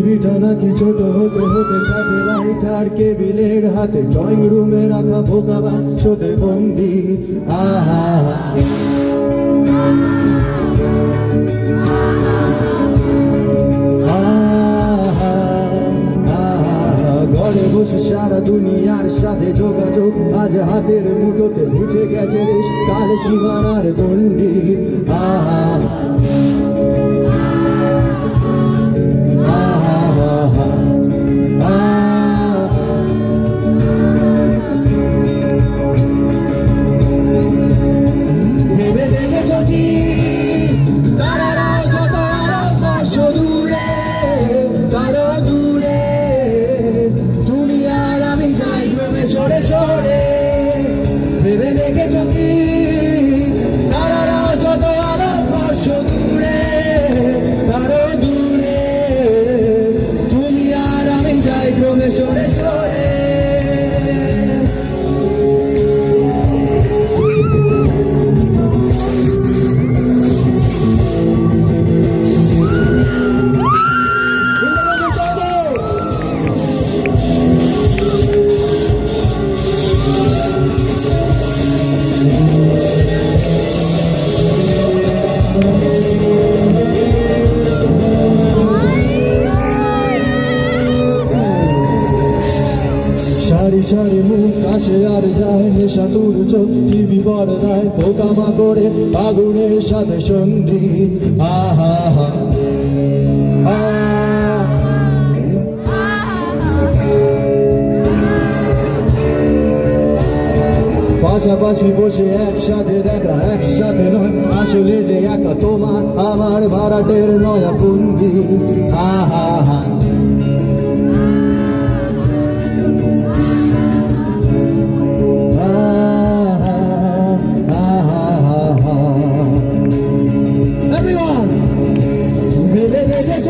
পৃথিবীটা নাকি ছোট হতে হতে স্যাটেলাইট আর কেবিলের হাতে ড্রয়িং রুমে রাখা বোকা বাক্সতে বন্দি। আহা ঘরে বসে সারা দুনিয়ার সাথে যোগাযোগ আজ হাতের মুঠোতে বুঝে গেছে রেশ কাল সীমানার গন্ডি। আহা ভেবে দেখেছ কি তারারাও যত আরো বর্ষ দূরে তারো দূরে তুমি আর আমি যাই ক্রমে সরে সরে। ভেবে দেখেছ কি তারারাও যত আরো বর্ষ দূরে তারো দূরে তুমি আর আমি যাই ক্রমে সরে সরে। সারি সারি মুখ আসে আর যায় নেশা তুর চোখ টিভি পর্দায় পোকামা করে আগুনের সাথে সন্ধি। আহা হা পাশাপাশি বসে একসাথে দেখা একসাথে নয় আসলে যে একা তোমার আমার ভাড়াটের নয়া ফন্দি। আহা হা Everyone, ভেবে দেখেছ